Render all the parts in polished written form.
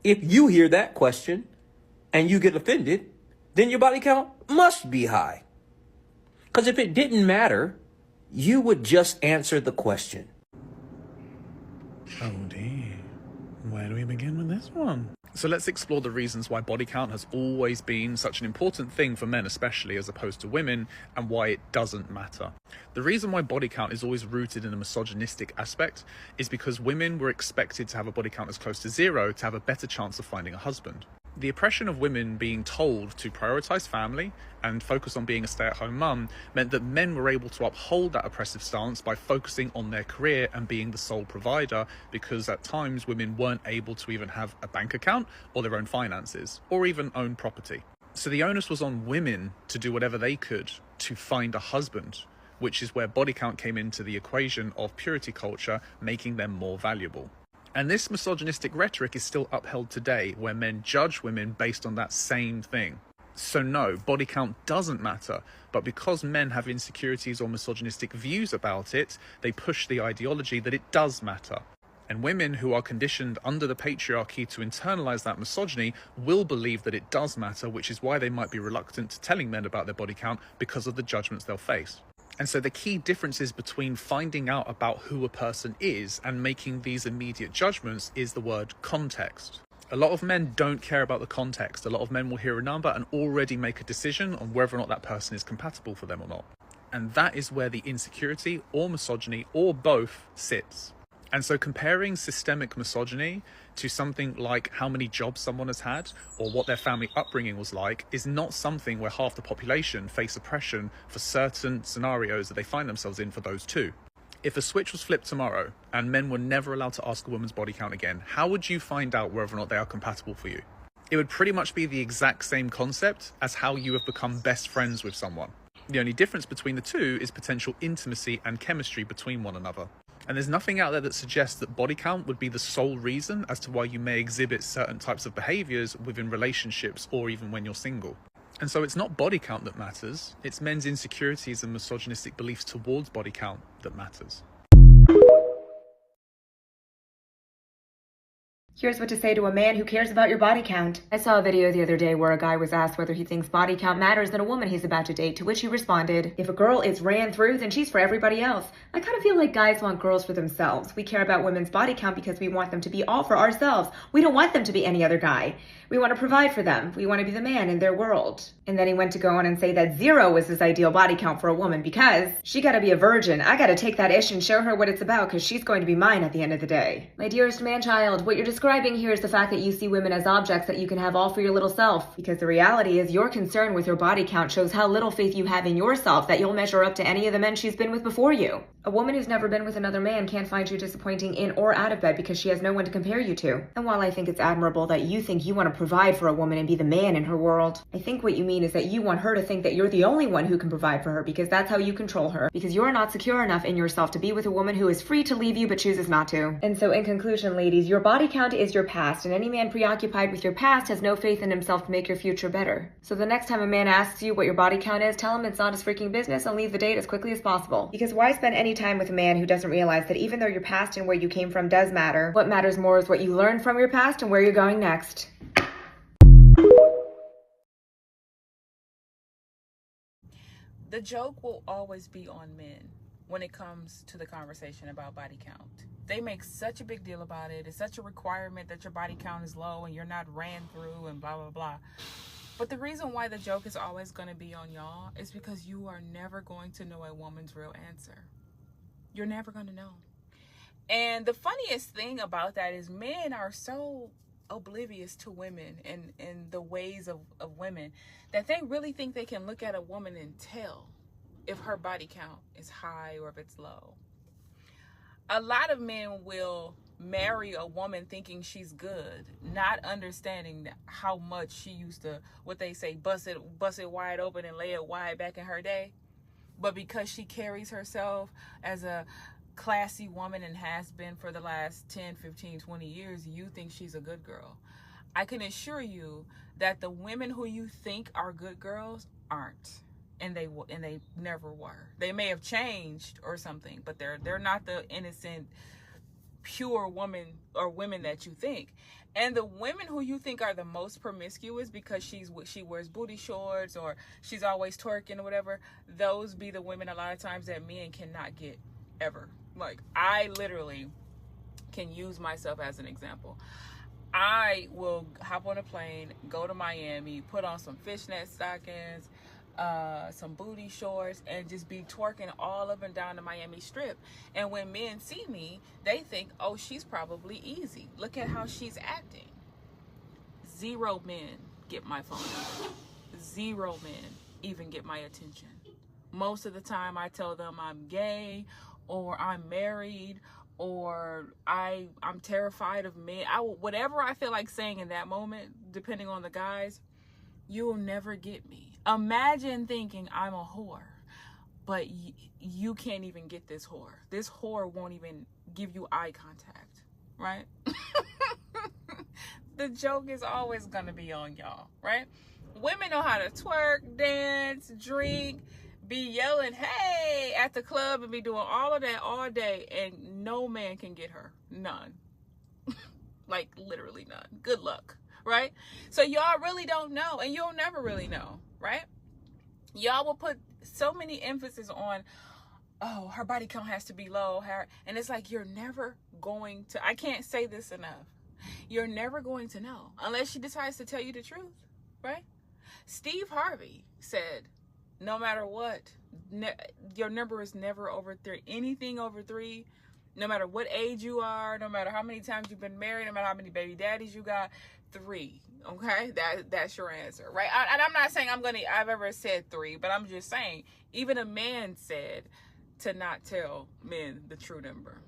If you hear that question and you get offended, then your body count must be high. Because if it didn't matter, you would just answer the question. Oh dear. Where do we begin with this one? So let's explore the reasons why body count has always been such an important thing for men especially as opposed to women, and why it doesn't matter. The reason why body count is always rooted in a misogynistic aspect is because women were expected to have a body count as close to 0 to have a better chance of finding a husband. The oppression of women being told to prioritize family and focus on being a stay-at-home mum meant that men were able to uphold that oppressive stance by focusing on their career and being the sole provider, because at times women weren't able to even have a bank account or their own finances or even own property. So the onus was on women to do whatever they could to find a husband, which is where body count came into the equation of purity culture, making them more valuable. And this misogynistic rhetoric is still upheld today, where men judge women based on that same thing. So no, body count doesn't matter, but because men have insecurities or misogynistic views about it, they push the ideology that it does matter. And women who are conditioned under the patriarchy to internalize that misogyny will believe that it does matter, which is why they might be reluctant to telling men about their body count because of the judgments they'll face. And so the key differences between finding out about who a person is and making these immediate judgments is the word context. A lot of men don't care about the context. A lot of men will hear a number and already make a decision on whether or not that person is compatible for them or not. And that is where the insecurity or misogyny or both sits. And so comparing systemic misogyny to something like how many jobs someone has had or what their family upbringing was like is not something where half the population face oppression for certain scenarios that they find themselves in for those two. If a switch was flipped tomorrow and men were never allowed to ask a woman's body count again, how would you find out whether or not they are compatible for you? It would pretty much be the exact same concept as how you have become best friends with someone. The only difference between the two is potential intimacy and chemistry between one another. And there's nothing out there that suggests that body count would be the sole reason as to why you may exhibit certain types of behaviors within relationships or even when you're single. And so it's not body count that matters, it's men's insecurities and misogynistic beliefs towards body count that matters. Here's what to say to a man who cares about your body count. I saw a video the other day where a guy was asked whether he thinks body count matters in a woman he's about to date, to which he responded, "If a girl is ran through, then she's for everybody else." I kind of feel like guys want girls for themselves. We care about women's body count because we want them to be all for ourselves. We don't want them to be any other guy. We want to provide for them. We want to be the man in their world. And then he went to go on and say that 0 was his ideal body count for a woman because she got to be a virgin. I got to take that ish and show her what it's about because she's going to be mine at the end of the day. My dearest man-child, what you're describing here is the fact that you see women as objects that you can have all for your little self. Because the reality is your concern with your body count shows how little faith you have in yourself that you'll measure up to any of the men she's been with before you. A woman who's never been with another man can't find you disappointing in or out of bed because she has no one to compare you to. And while I think it's admirable that you think you want to provide for a woman and be the man in her world, I think what you mean is that you want her to think that you're the only one who can provide for her because that's how you control her, because you're not secure enough in yourself to be with a woman who is free to leave you but chooses not to. And so in conclusion, ladies, your body count is your past, and any man preoccupied with your past has no faith in himself to make your future better. So the next time a man asks you what your body count is, tell him it's not his freaking business and leave the date as quickly as possible. Because why spend any time with a man who doesn't realize that even though your past and where you came from does matter, what matters more is what you learned from your past and where you're going next. The joke will always be on men when it comes to the conversation about body count. They make such a big deal about it. It's such a requirement that your body count is low and you're not ran through and blah, blah, blah. But the reason why the joke is always going to be on y'all is because you are never going to know a woman's real answer. You're never going to know. And the funniest thing about that is men are so oblivious to women and the ways of women that they really think they can look at a woman and tell if her body count is high or if it's low. A lot of men will marry a woman thinking she's good, not understanding how much she used to, what they say, bust it wide open and lay it wide back in her day. But because she carries herself as a classy woman and has been for the last 10, 15, 20 years, you think she's a good girl. I can assure you that the women who you think are good girls aren't. And they never were. They may have changed or something, but they're not the innocent pure woman or women that you think. And the women who you think are the most promiscuous because she wears booty shorts or she's always twerking or whatever, those be the women a lot of times that men cannot get ever. Like, I literally can use myself as an example. I will hop on a plane, go to Miami, put on some fishnet stockings, some booty shorts, and just be twerking all up and down the Miami Strip. And when men see me, they think, oh, she's probably easy. Look at how she's acting. 0 men get my phone number. 0 men even get my attention. Most of the time I tell them I'm gay or I'm married or I'm terrified of men. Whatever I feel like saying in that moment, depending on the guys, you'll never get me. Imagine thinking I'm a whore, but you can't even get this whore. This whore won't even give you eye contact, right? The joke is always gonna be on y'all, right? Women know how to twerk, dance, drink, be yelling, hey, at the club and be doing all of that all day, and no man can get her. None. Like, literally none. Good luck, right? So y'all really don't know, and you'll never really know, right? Y'all will put so many emphasis on, oh, her body count has to be low, and it's like, you're never going to, I can't say this enough, you're never going to know unless she decides to tell you the truth, right? Steve Harvey said, no matter what, your number is never over 3. Anything over 3, no matter what age you are, no matter how many times you've been married, no matter how many baby daddies you got, 3. Okay, that's your answer, right? And I'm not saying I've ever said 3, but I'm just saying, even a man said to not tell men the true number,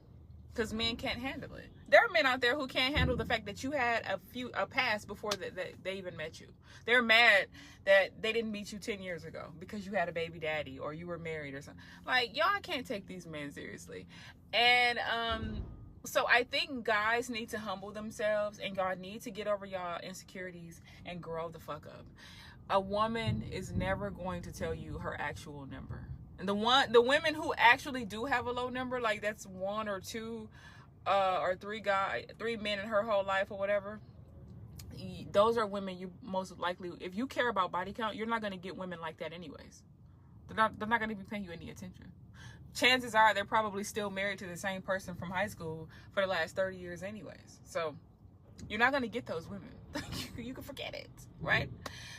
because men can't handle it. There are men out there who can't handle the fact that you had a past before that they even met you. They're mad that they didn't meet you 10 years ago because you had a baby daddy or you were married or something. Like, y'all can't take these men seriously. And so I think guys need to humble themselves, and y'all need to get over y'all insecurities and grow the fuck up. A woman is never going to tell you her actual number. And the women who actually do have a low number, like that's 1 or 2 or 3 men in her whole life or whatever, those are women you most likely, if you care about body count, you're not going to get women like that anyways. They're not going to be paying you any attention. Chances are they're probably still married to the same person from high school for the last 30 years anyways. So you're not going to get those women. You can forget it, right?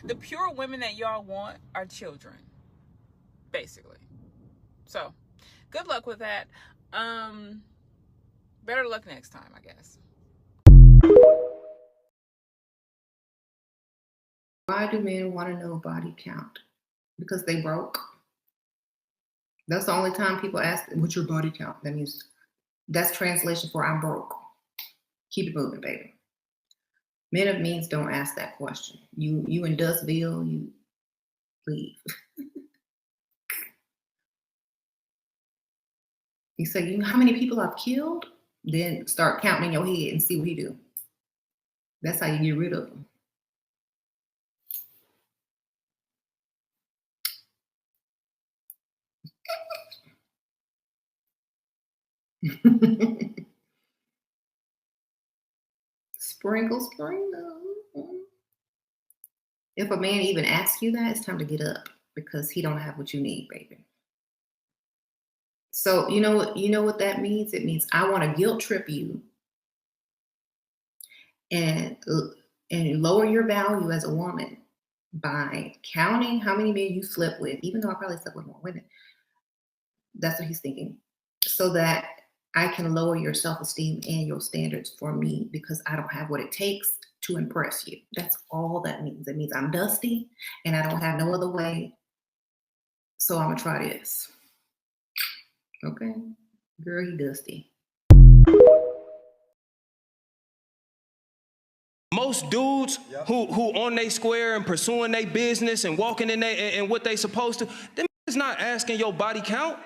The pure women that y'all want are children, basically. So good luck with that. Better luck next time, I guess. Why do men want to know body count? Because they broke. That's the only time people ask, what's your body count? That means, that's translation for I'm broke. Keep it moving, baby. Men of means don't ask that question. You in Dustville, you leave. You say, you know how many people I've killed? Then start counting in your head and see what he do. That's how you get rid of them. Sprinkle. If a man even asks you that, it's time to get up because he don't have what you need, baby. So you know what that means? It means I want to guilt trip you and lower your value as a woman by counting how many men you slept with, even though I probably slept with more women. That's what he's thinking. So that I can lower your self-esteem and your standards for me because I don't have what it takes to impress you. That's all that means. It means I'm dusty and I don't have no other way. So I'm gonna try this. Okay, girl, you dusty. Most dudes who on they square and pursuing their business and walking in and what they supposed to, them is not asking your body count.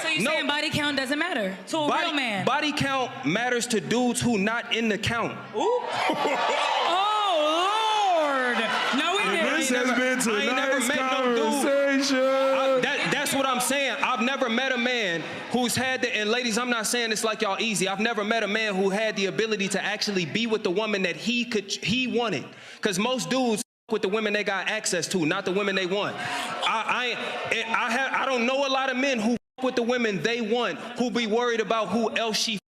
So you saying body count doesn't matter to a real man? Body count matters to dudes who not in the count. Ooh. Oh Lord! No, we didn't. This has been tonight's conversation. That's what I'm saying. I've never met a man who's had the, and ladies, I'm not saying this like y'all easy. I've never met a man who had the ability to actually be with the woman that he wanted. Because most dudes with the women they got access to, not the women they want. I don't know a lot of men who with the women they want, who be worried about who else she.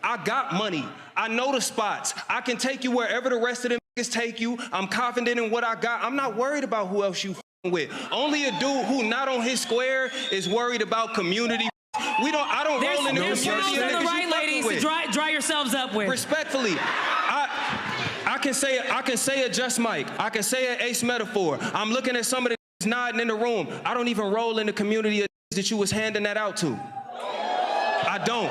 I got money. I know the spots. I can take you wherever the rest of them niggas take you. I'm confident in what I got. I'm not worried about who else you with. Only a dude who not on his square is worried about community. I don't roll in the There's community. girls on the right, ladies, to dry yourselves up with. Respectfully, I can say a Just Mike. I can say an Ace Metaphor. I'm looking at some of the niggas nodding in the room. I don't even roll in the community of that you was handing that out to. I don't.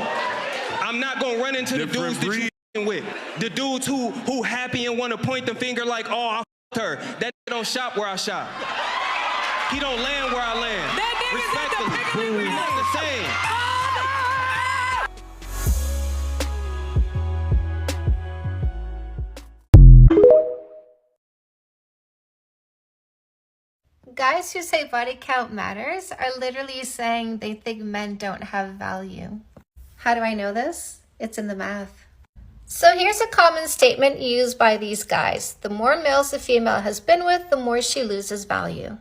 I'm not gonna run into the dudes that you with. The dudes who happy and want to point the finger like, oh, I f***ed her. That don't shop where I shop. He don't land where I land. Respectfully. We're not the same. Guys who say body count matters are literally saying they think men don't have value. How do I know this? It's in the math. So here's a common statement used by these guys. The more males a female has been with, the more she loses value.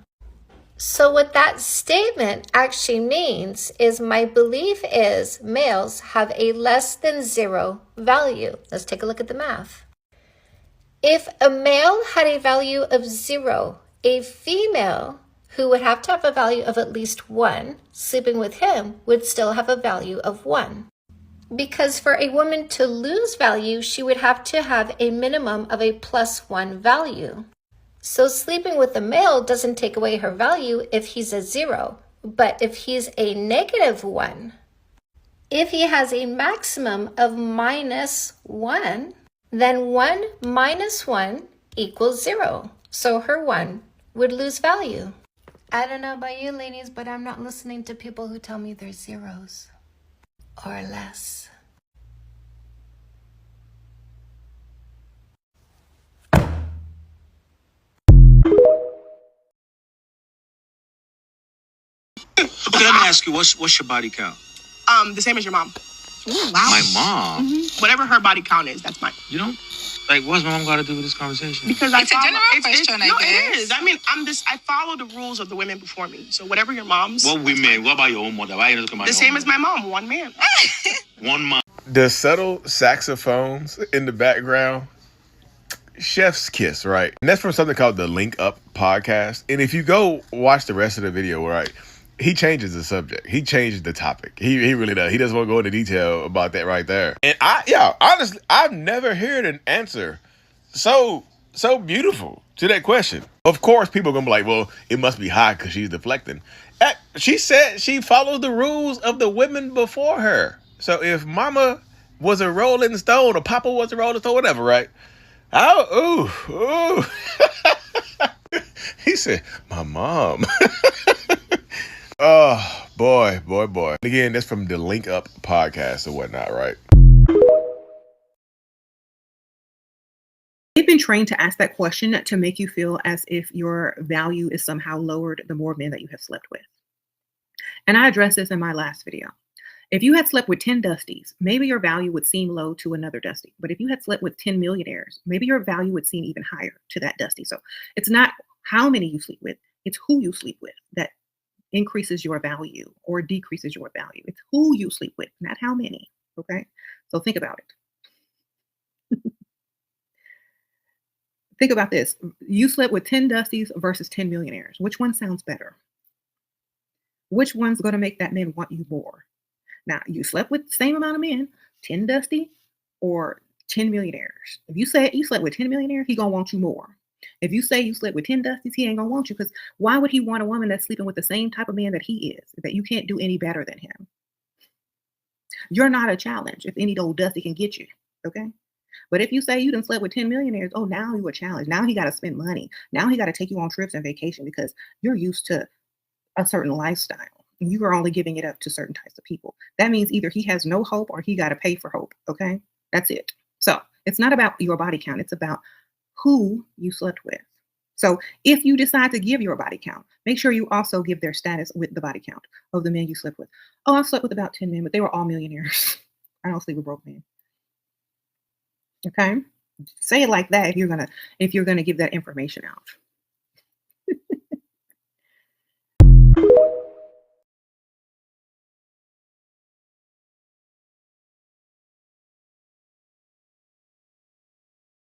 So what that statement actually means is my belief is males have a less than zero value. Let's take a look at the math. If a male had a value of 0, a female who would have to have a value of at least 1, sleeping with him would still have a value of 1. Because for a woman to lose value, she would have to have a minimum of a +1 value. So sleeping with a male doesn't take away her value if he's a 0, but if he's a -1, if he has a maximum of -1, then 1 minus 1 equals 0. So her 1 would lose value. I don't know about you ladies, but I'm not listening to people who tell me they're zeros or less. Okay, let me ask you, what's your body count? The same as your mom. Ooh, wow. My mom? Mm-hmm. Whatever her body count is, that's mine. You don't? Like, what's my mom got to do with this conversation? Because it's a general question, I guess. It is. I mean, I follow the rules of the women before me. So whatever your mom's. What women? What about your own mother? Why you looking at my the same as my mom, one man. One man. The subtle saxophones in the background, chef's kiss, right? And that's from something called the Link Up podcast. And if you go watch the rest of the video, right, he changes the subject. He changes the topic. He really does. He doesn't want to go into detail about that right there. And honestly, I've never heard an answer so beautiful to that question. Of course, people are going to be like, well, it must be high because she's deflecting. She said she followed the rules of the women before her. So if mama was a rolling stone or papa was a rolling stone, whatever, right? Ooh. He said, my mom. Oh, boy. Again, that's from the Link Up podcast or whatnot, right? They've been trained to ask that question to make you feel as if your value is somehow lowered the more men that you have slept with. And I addressed this in my last video. If you had slept with 10 Dusties, maybe your value would seem low to another Dusty. But if you had slept with 10 millionaires, maybe your value would seem even higher to that Dusty. So it's not how many you sleep with, it's who you sleep with that increases your value or decreases your value. It's who you sleep with, not how many. Okay? So think about it. Think about this. You slept with 10 Dusties versus 10 millionaires. Which one sounds better? Which one's going to make that man want you more? Now, you slept with the same amount of men, 10 Dusty or 10 millionaires. If you say you slept with 10 millionaires, he going to want you more. If you say you slept with 10 Dusties, he ain't going to want you, because why would he want a woman that's sleeping with the same type of man that he is, that you can't do any better than him? You're not a challenge if any old Dusty can get you, okay? But if you say you done slept with 10 millionaires, oh, now you a challenge. Now he got to spend money. Now he got to take you on trips and vacation because you're used to a certain lifestyle. You are only giving it up to certain types of people. That means either he has no hope or he got to pay for hope. Okay, that's it. So it's not about your body count. It's about who you slept with. So if you decide to give your body count, make sure you also give their status with the body count of the men you slept with. Oh, I've slept with about 10 men, but they were all millionaires. I don't sleep with broke men. Okay? Say it like that if you're gonna give that information out.